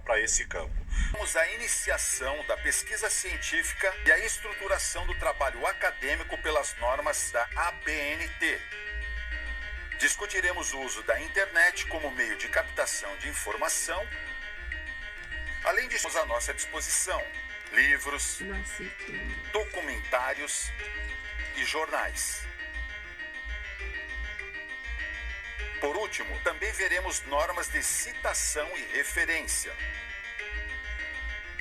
para esse campo. Temos a iniciação da pesquisa científica e a estruturação do trabalho acadêmico pelas normas da ABNT. Discutiremos o uso da internet como meio de captação de informação, além de à nossa disposição livros, documentários e jornais. Por último, também veremos normas de citação e referência,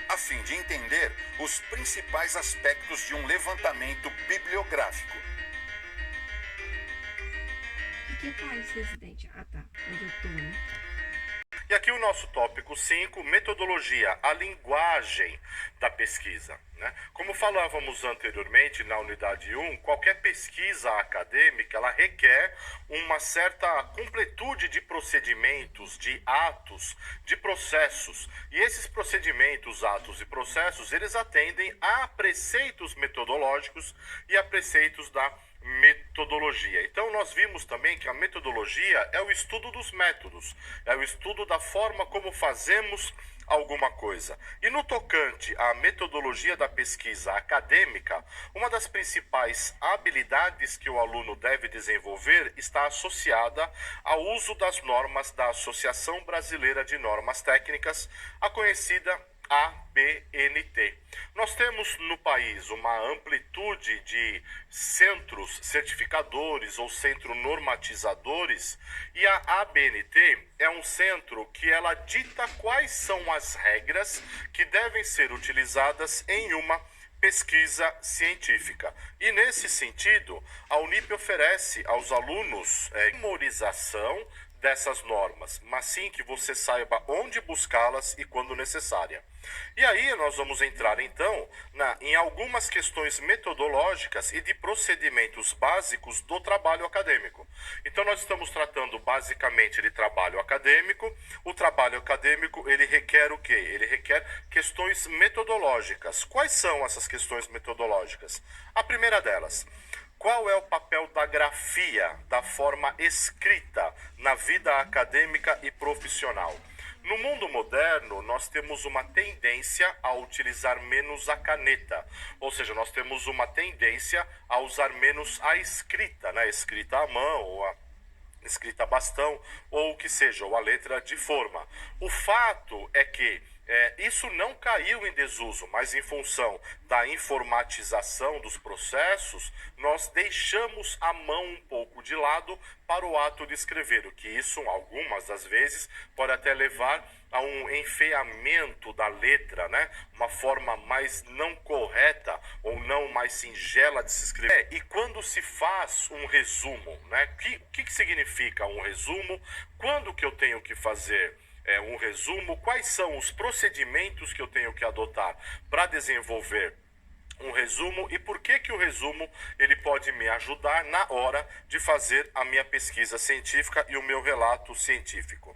a fim de entender os principais aspectos de um levantamento bibliográfico. E que país residente? Ah, tá. Onde eu tô, né? E aqui o nosso tópico 5, metodologia, a linguagem da pesquisa, né? Como falávamos anteriormente na unidade 1, qualquer pesquisa acadêmica ela requer uma certa completude de procedimentos, de atos, de processos. E esses procedimentos, atos e processos, eles atendem a preceitos metodológicos e a preceitos da metodologia. Então nós vimos também que a metodologia é o estudo dos métodos, é o estudo da forma como fazemos alguma coisa. E no tocante à metodologia da pesquisa acadêmica, uma das principais habilidades que o aluno deve desenvolver está associada ao uso das normas da Associação Brasileira de Normas Técnicas, a conhecida ABNT. Nós temos no país uma amplitude de centros certificadores ou centro normatizadores e a ABNT é um centro que ela dita quais são as regras que devem ser utilizadas em uma pesquisa científica. E nesse sentido, a Unip oferece aos alunos memorização dessas normas, mas sim que você saiba onde buscá-las e quando necessária. E aí nós vamos entrar então em algumas questões metodológicas e de procedimentos básicos do trabalho acadêmico. Então nós estamos tratando basicamente de trabalho acadêmico. O trabalho acadêmico ele requer o quê? Ele requer questões metodológicas. Quais são essas questões metodológicas? A primeira delas: qual é o papel da grafia, da forma escrita, na vida acadêmica e profissional? No mundo moderno, nós temos uma tendência a utilizar menos a caneta, ou seja, nós temos uma tendência a usar menos a escrita, né? Escrita à mão, ou a escrita a bastão, ou o que seja, ou a letra de forma. O fato é que isso não caiu em desuso, mas em função da informatização dos processos, nós deixamos a mão um pouco de lado para o ato de escrever, o que isso, algumas das vezes, pode até levar a um enfeiamento da letra, né? Uma forma mais não correta ou não mais singela de se escrever. E quando se faz um resumo, né? O que significa um resumo? Quando que eu tenho que fazer um resumo? Quais são os procedimentos que eu tenho que adotar para desenvolver um resumo e por que o resumo ele pode me ajudar na hora de fazer a minha pesquisa científica e o meu relato científico.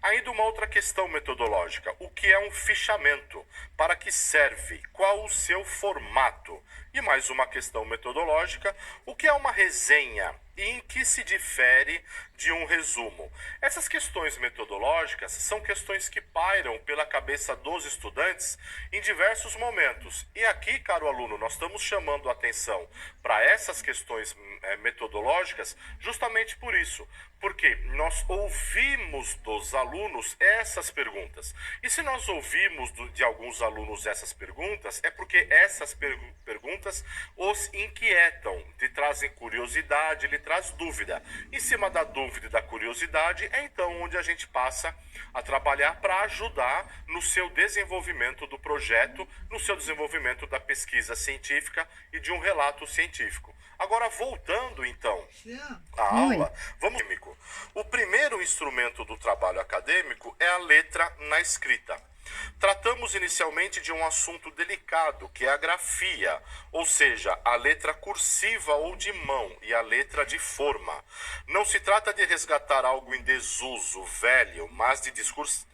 Ainda uma outra questão metodológica: o que é um fichamento? Para que serve? Qual o seu formato? E mais uma questão metodológica: o que é uma resenha? E em que se difere de um resumo? Essas questões metodológicas são questões que pairam pela cabeça dos estudantes em diversos momentos. E aqui, caro aluno, nós estamos chamando a atenção para essas questões metodológicas justamente por isso. Porque nós ouvimos dos alunos essas perguntas. E se nós ouvimos de alguns alunos essas perguntas, é porque essas perguntas os inquietam, lhe trazem curiosidade, lhe traz dúvida. Em cima da dúvida e da curiosidade é então onde a gente passa a trabalhar para ajudar no seu desenvolvimento do projeto, no seu desenvolvimento da pesquisa científica e de um relato científico. Agora, voltando então à aula, vamos. O primeiro instrumento do trabalho acadêmico é a letra na escrita. Tratamos inicialmente de um assunto delicado, que é a grafia, ou seja, a letra cursiva ou de mão e a letra de forma. Não se trata de resgatar algo em desuso, velho, mas de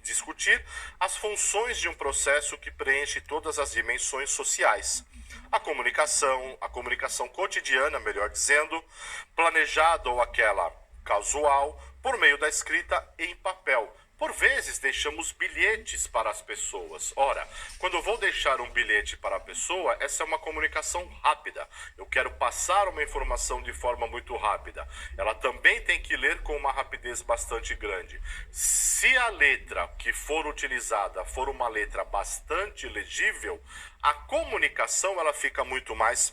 discutir as funções de um processo que preenche todas as dimensões sociais. A comunicação cotidiana, melhor dizendo, planejada ou aquela casual, por meio da escrita em papel, Por vezes deixamos bilhetes para as pessoas. Ora, quando eu vou deixar um bilhete para a pessoa, essa é uma comunicação rápida. Eu quero passar uma informação de forma muito rápida. Ela também tem que ler com uma rapidez bastante grande. Se a letra que for utilizada for uma letra bastante legível, a comunicação ela fica muito mais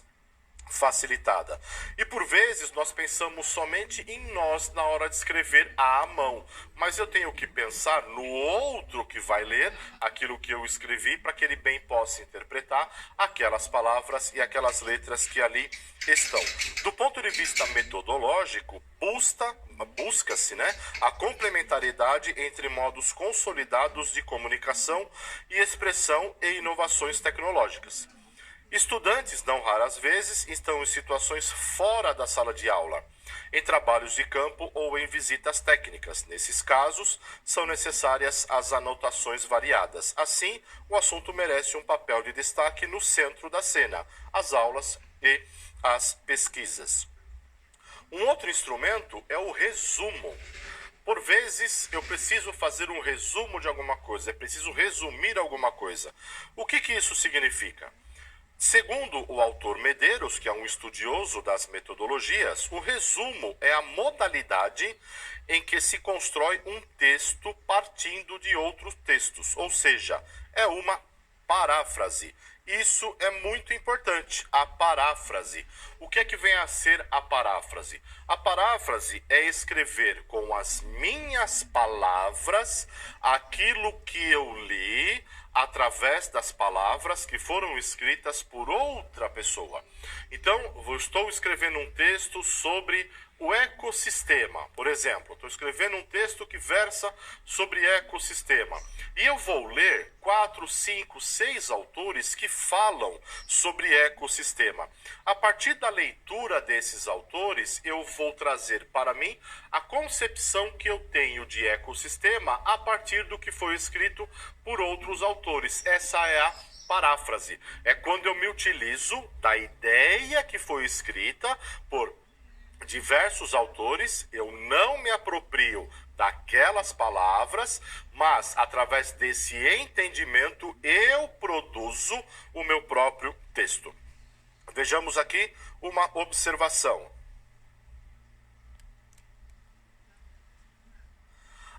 facilitada. E por vezes nós pensamos somente em nós na hora de escrever à mão, mas eu tenho que pensar no outro que vai ler aquilo que eu escrevi para que ele bem possa interpretar aquelas palavras e aquelas letras que ali estão. Do ponto de vista metodológico, busca-se, a complementariedade entre modos consolidados de comunicação e expressão e inovações tecnológicas. Estudantes, não raras vezes, estão em situações fora da sala de aula, em trabalhos de campo ou em visitas técnicas. Nesses casos, são necessárias as anotações variadas. Assim, o assunto merece um papel de destaque no centro da cena, as aulas e as pesquisas. Um outro instrumento é o resumo. Por vezes, eu preciso fazer um resumo de alguma coisa, é preciso resumir alguma coisa. O que isso significa? Segundo o autor Medeiros, que é um estudioso das metodologias, o resumo é a modalidade em que se constrói um texto partindo de outros textos, ou seja, é uma paráfrase. Isso é muito importante, a paráfrase. O que é que vem a ser a paráfrase? A paráfrase é escrever com as minhas palavras aquilo que eu li através das palavras que foram escritas por outra pessoa. Então, eu estou escrevendo um texto sobre o ecossistema, por exemplo. Estou escrevendo um texto que versa sobre ecossistema. E eu vou ler 4, 5, 6 autores que falam sobre ecossistema. A partir da leitura desses autores, eu vou trazer para mim a concepção que eu tenho de ecossistema a partir do que foi escrito por outros autores. Essa é a paráfrase. É quando eu me utilizo da ideia que foi escrita por diversos autores, eu não me aproprio daquelas palavras, mas através desse entendimento eu produzo o meu próprio texto. Vejamos aqui uma observação.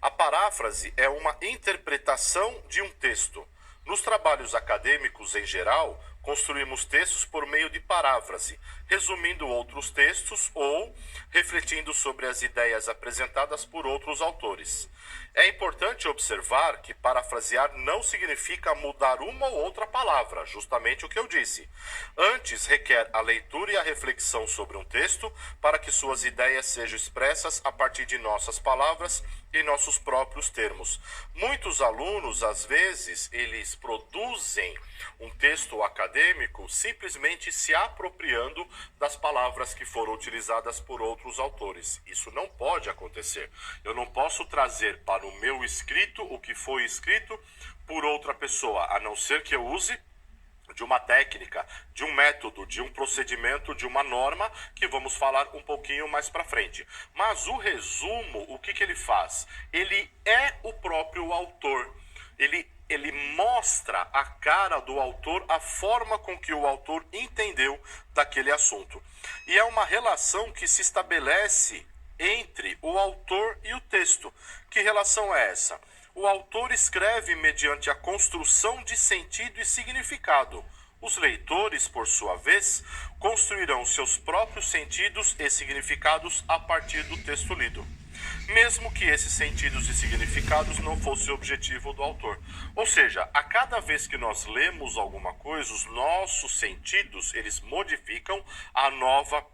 A paráfrase é uma interpretação de um texto. Nos trabalhos acadêmicos em geral, construímos textos por meio de paráfrase, resumindo outros textos ou refletindo sobre as ideias apresentadas por outros autores. É importante observar que parafrasear não significa mudar uma ou outra palavra, justamente o que eu disse. Antes, requer a leitura e a reflexão sobre um texto para que suas ideias sejam expressas a partir de nossas palavras e nossos próprios termos. Muitos alunos, às vezes, eles produzem um texto acadêmico simplesmente se apropriando das palavras que foram utilizadas por outros autores. Isso não pode acontecer. Eu não posso trazer para o meu escrito o que foi escrito por outra pessoa, a não ser que eu use de uma técnica, de um método, de um procedimento, de uma norma, que vamos falar um pouquinho mais para frente. Mas o resumo, o que ele faz? Ele é o próprio autor. Ele mostra a cara do autor, a forma com que o autor entendeu daquele assunto. E é uma relação que se estabelece entre o autor e o texto. Que relação é essa? O autor escreve mediante a construção de sentido e significado. Os leitores, por sua vez, construirão seus próprios sentidos e significados a partir do texto lido, mesmo que esses sentidos e significados não fossem o objetivo do autor. Ou seja, a cada vez que nós lemos alguma coisa, os nossos sentidos, eles modificam a nova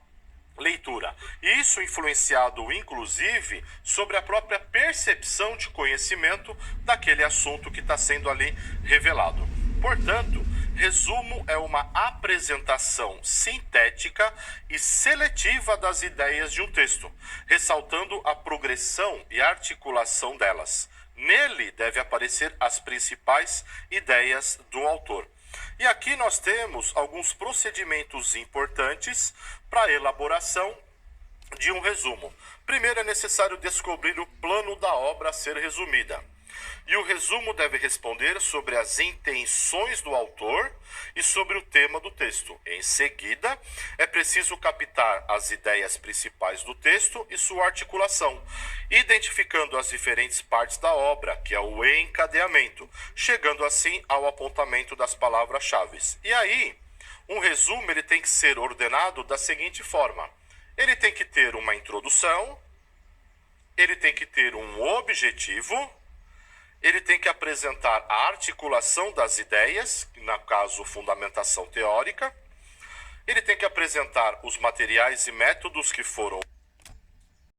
leitura. Isso influenciado, inclusive, sobre a própria percepção de conhecimento daquele assunto que está sendo ali revelado. Portanto, resumo é uma apresentação sintética e seletiva das ideias de um texto, ressaltando a progressão e articulação delas. Nele deve aparecer as principais ideias do autor. E aqui nós temos alguns procedimentos importantes para a elaboração de um resumo. Primeiro é necessário descobrir o plano da obra a ser resumida. E o resumo deve responder sobre as intenções do autor e sobre o tema do texto. Em seguida, é preciso captar as ideias principais do texto e sua articulação, identificando as diferentes partes da obra, que é o encadeamento, chegando assim ao apontamento das palavras-chave. E aí, um resumo ele tem que ser ordenado da seguinte forma: ele tem que ter uma introdução, ele tem que ter um objetivo, ele tem que apresentar a articulação das ideias, no caso, fundamentação teórica, ele tem que apresentar os materiais e métodos que foram